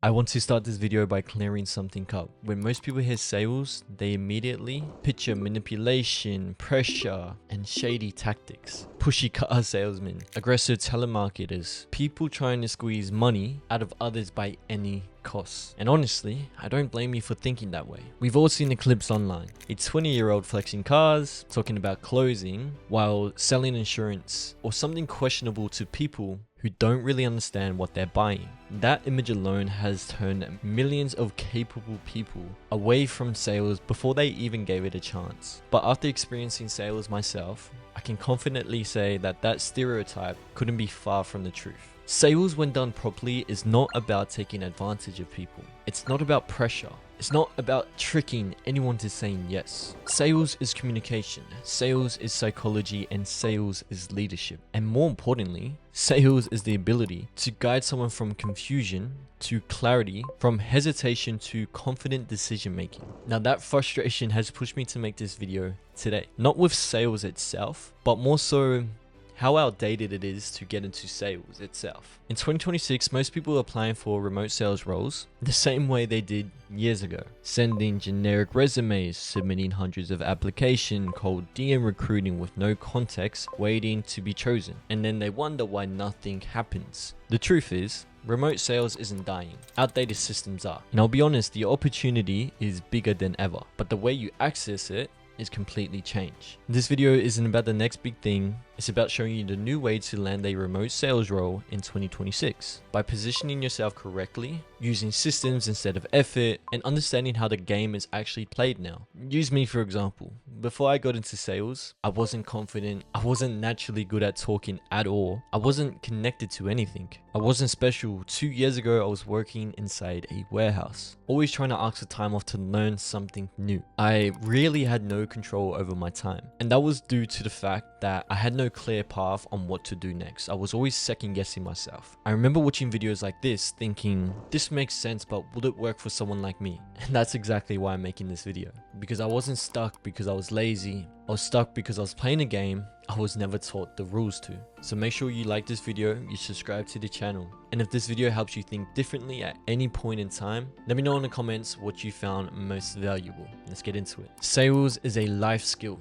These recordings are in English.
I want to start this video by clearing something up. When most people hear sales, they immediately picture manipulation, pressure, and shady tactics. Pushy car salesmen, aggressive telemarketers, people trying to squeeze money out of others by any cost. And honestly, I don't blame you for thinking that way. We've all seen the clips online. A 20-year-old flexing cars, talking about closing, while selling insurance, or something questionable to people who don't really understand what they're buying. That image alone has turned millions of capable people away from sales before they even gave it a chance. But after experiencing sales myself, I can confidently say that that stereotype couldn't be far from the truth. Sales, when done properly, is not about taking advantage of people. It's not about pressure. It's not about tricking anyone to saying yes. Sales is communication, sales is psychology, and sales is leadership. And more importantly, sales is the ability to guide someone from confusion to clarity, from hesitation to confident decision making. Now that frustration has pushed me to make this video today. Not with sales itself, but more so how outdated it is to get into sales itself. In 2026, most people are applying for remote sales roles the same way they did years ago. Sending generic resumes, submitting hundreds of applications, cold DM recruiting with no context, waiting to be chosen. And then they wonder why nothing happens. The truth is, remote sales isn't dying. Outdated systems are. And I'll be honest, the opportunity is bigger than ever, but the way you access it is completely changed. This video isn't about the next big thing, it's about showing you the new way to land a remote sales role in 2026. By positioning yourself correctly, using systems instead of effort, and understanding how the game is actually played now. Use me for example. Before I got into sales, I wasn't confident, I wasn't naturally good at talking at all, I wasn't connected to anything. I wasn't special. 2 years ago, I was working inside a warehouse, always trying to ask for time off to learn something new. I really had no control over my time, and that was due to the fact that I had no clear path on what to do next. I was always second guessing myself. I remember watching videos like this thinking, this makes sense, but would it work for someone like me? And that's exactly why I'm making this video. Because I wasn't stuck because I was lazy. I was stuck because I was playing a game I was never taught the rules to. So make sure you like this video, you subscribe to the channel. And if this video helps you think differently at any point in time, let me know in the comments what you found most valuable. Let's get into it. Sales is a life skill,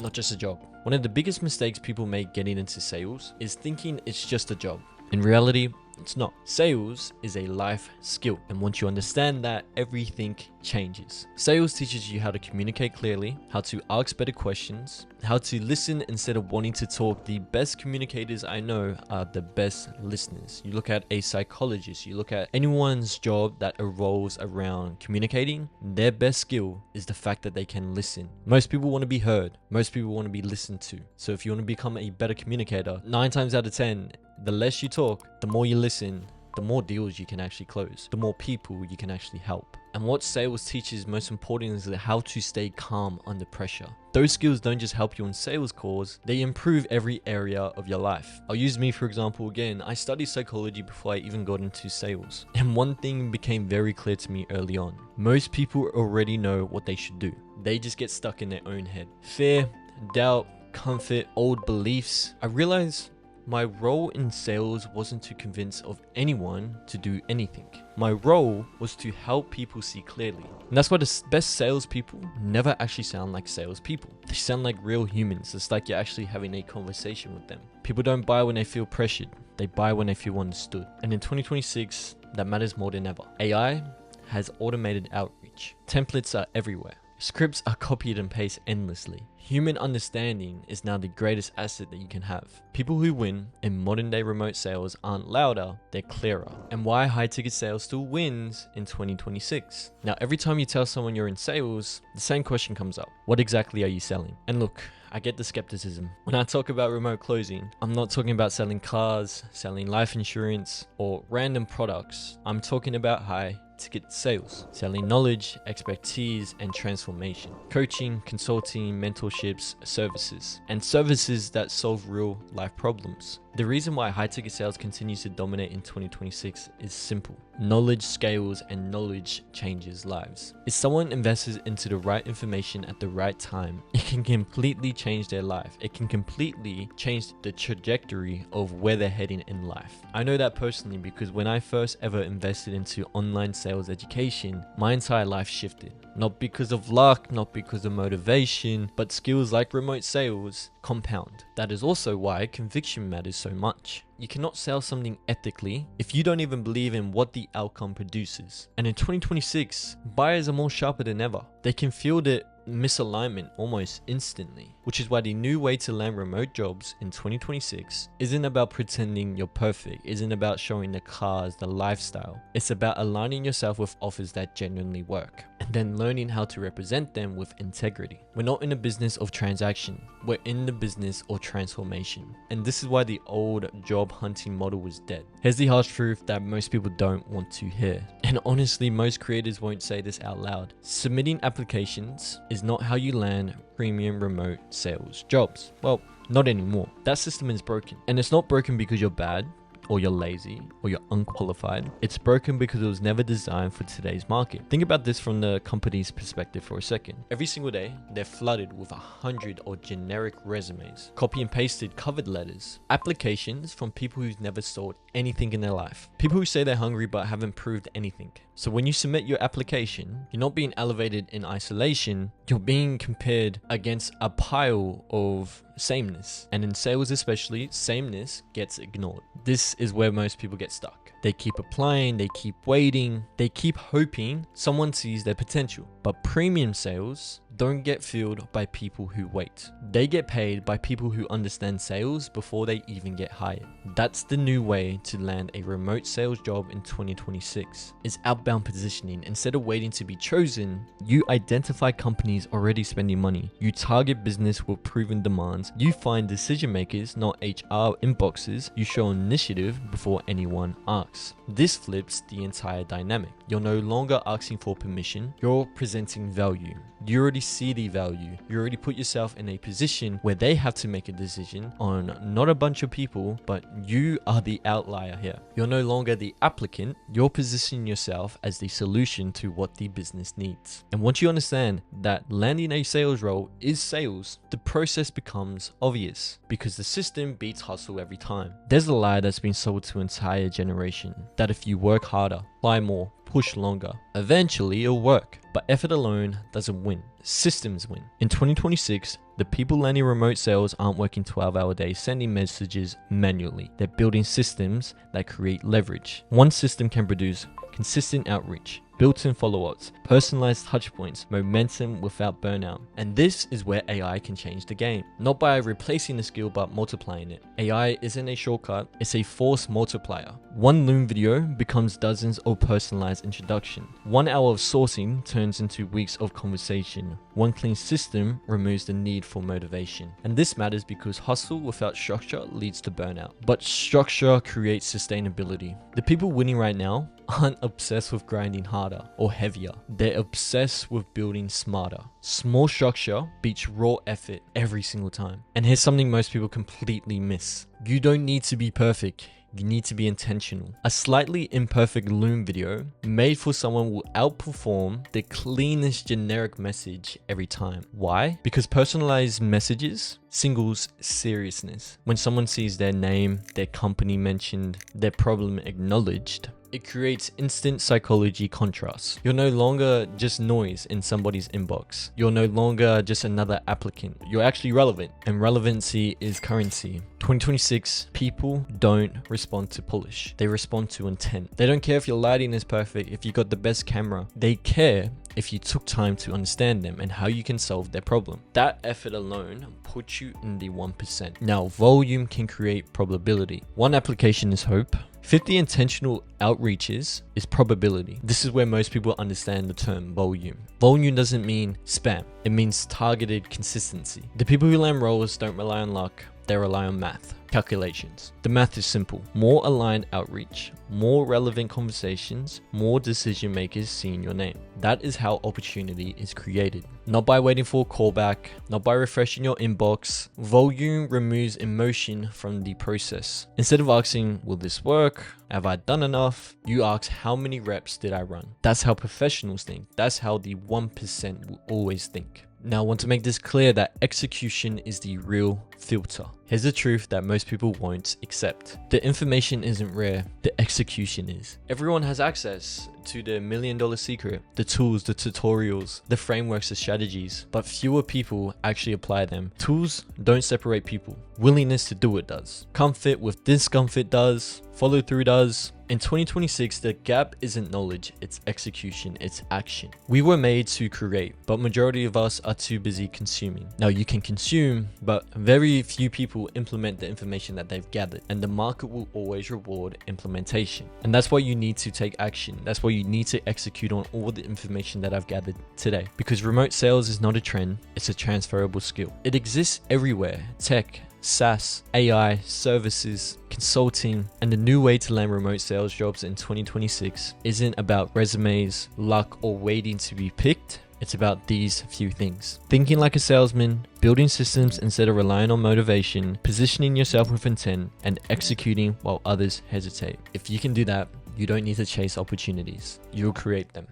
not just a job. One of the biggest mistakes people make getting into sales is thinking it's just a job. In reality, it's not. Sales is a life skill, and once you understand that, everything changes. Sales teaches you how to communicate clearly, how to ask better questions, how to listen instead of wanting to talk. The best communicators I know are the best listeners. You look at a psychologist, you look at anyone's job that revolves around communicating, their best skill is the fact that they can listen. Most people want to be heard. Most people want to be listened to. So if you want to become a better communicator, 9 times out of 10, the less you talk, the more you listen, the more deals you can actually close, the more people you can actually help. And what sales teaches most important is how to stay calm under pressure. Those skills don't just help you in sales calls, they improve every area of your life. I'll use me for example again. I studied psychology before I even got into sales. And one thing became very clear to me early on. Most people already know what they should do. They just get stuck in their own head. Fear, doubt, comfort, old beliefs. I realized my role in sales wasn't to convince of anyone to do anything. My role was to help people see clearly. And that's why the best salespeople never actually sound like salespeople. They sound like real humans. It's like you're actually having a conversation with them. People don't buy when they feel pressured. They buy when they feel understood. And in 2026, that matters more than ever. AI has automated outreach. Templates are everywhere. Scripts are copied and pasted endlessly. Human understanding is now the greatest asset that you can have. People who win in modern day remote sales aren't louder, they're clearer. And why high ticket sales still wins in 2026. Now, every time you tell someone you're in sales, the same question comes up. What exactly are you selling? And look, I get the skepticism. When I talk about remote closing, I'm not talking about selling cars, selling life insurance, or random products. I'm talking about high ticket sales, selling knowledge, expertise, and transformation, coaching, consulting, mentorships, services, and services that solve real life problems. The reason why high ticket sales continues to dominate in 2026 is simple. Knowledge scales and knowledge changes lives. If someone invests into the right information at the right time, it can completely change their life. It can completely change the trajectory of where they're heading in life. I know that personally because when I first ever invested into online sales education, my entire life shifted. Not because of luck, not because of motivation, but skills like remote sales compound. That is also why conviction matters so much. You cannot sell something ethically if you don't even believe in what the outcome produces. And in 2026, buyers are more sharper than ever. They can feel the misalignment almost instantly, which is why the new way to land remote jobs in 2026 isn't about pretending you're perfect, isn't about showing the cars, the lifestyle. It's about aligning yourself with offers that genuinely work and then learning how to represent them with integrity. We're not in the business of transaction, we're in the business of transformation. And this is why the old job hunting model was dead. Here's the harsh truth that most people don't want to hear. And honestly, most creators won't say this out loud. Submitting applications is not how you land premium remote sales jobs. Well, not anymore. That system is broken. And it's not broken because you're bad, or you're lazy, or you're unqualified. It's broken because it was never designed for today's market. Think about this from the company's perspective for a second. Every single day, they're flooded with 100 or generic resumes, copy and pasted covered letters, applications from people who've never sold anything in their life, people who say they're hungry but haven't proved anything. So when you submit your application, you're not being elevated in isolation, you're being compared against a pile of sameness. And in sales especially, sameness gets ignored. This is where most people get stuck. They keep applying, they keep waiting, they keep hoping someone sees their potential. But premium sales don't get filled by people who wait. They get paid by people who understand sales before they even get hired. That's the new way to land a remote sales job in 2026. It's outbound positioning. Instead of waiting to be chosen, you identify companies already spending money. You target business with proven demands. You find decision makers, not HR inboxes. You show initiative before anyone asks. This flips the entire dynamic. You're no longer asking for permission. You're presenting value. You already see the value. You already put yourself in a position where they have to make a decision on not a bunch of people, but you are the outlier here. You're no longer the applicant. You're positioning yourself as the solution to what the business needs. And once you understand that landing a sales role is sales, the process becomes obvious because the system beats hustle every time. There's a lie that's been sold to an entire generation that if you work harder, apply more, push longer, eventually it'll work. But effort alone doesn't win. Systems win. In 2026, the people landing remote sales aren't working 12-hour days sending messages manually. They're building systems that create leverage. One system can produce consistent outreach, built-in follow-ups, personalized touchpoints, momentum without burnout. And this is where AI can change the game. Not by replacing the skill, but multiplying it. AI isn't a shortcut, it's a force multiplier. One Loom video becomes dozens of personalized introduction. 1 hour of sourcing turns into weeks of conversation. One clean system removes the need for motivation. And this matters because hustle without structure leads to burnout. But structure creates sustainability. The people winning right now aren't obsessed with grinding harder or heavier. They're obsessed with building smarter. Small structure beats raw effort every single time. And here's something most people completely miss. You don't need to be perfect. You need to be intentional. A slightly imperfect Loom video made for someone will outperform the cleanest generic message every time. Why? Because personalized messages singles seriousness. When someone sees their name, their company mentioned, their problem acknowledged, it creates instant psychology contrast. You're no longer just noise in somebody's inbox. You're no longer just another applicant. You're actually relevant, and relevancy is currency. 2026, people don't respond to polish. They respond to intent. They don't care if your lighting is perfect, if you got the best camera. They care if you took time to understand them and how you can solve their problem. That effort alone puts you in the 1%. Now, volume can create probability. One application is hope. 50 intentional outreaches is probability. This is where most people understand the term volume. Volume doesn't mean spam. It means targeted consistency. The people who land roles don't rely on luck. they rely on math, calculations. The math is simple. More aligned outreach, more relevant conversations, more decision makers seeing your name. That is how opportunity is created. Not by waiting for a callback, not by refreshing your inbox. Volume removes emotion from the process. Instead of asking, will this work? Have I done enough? You ask, how many reps did I run? That's how professionals think. That's how the 1% will always think. Now, I want to make this clear that execution is the real filter. Here's the truth that most people won't accept. The information isn't rare, the execution is. Everyone has access to the $1 million secret, the tools, the tutorials, the frameworks, the strategies, but fewer people actually apply them. Tools don't separate people. Willingness to do it does. Comfort with discomfort does. Follow through does. In 2026, the gap isn't knowledge, it's execution, it's action. We were made to create, but majority of us are too busy consuming. Now you can consume, but very few people implement the information that they've gathered, and the market will always reward implementation. And that's why you need to take action. That's why you need to execute on all the information that I've gathered today. Because remote sales is not a trend, it's a transferable skill. It exists everywhere. Tech, SaaS, AI, services, consulting, and the new way to land remote sales jobs in 2026 isn't about resumes, luck, or waiting to be picked. It's about these few things. Thinking like a salesman, building systems instead of relying on motivation, positioning yourself with intent, and executing while others hesitate. If you can do that, you don't need to chase opportunities. You'll create them.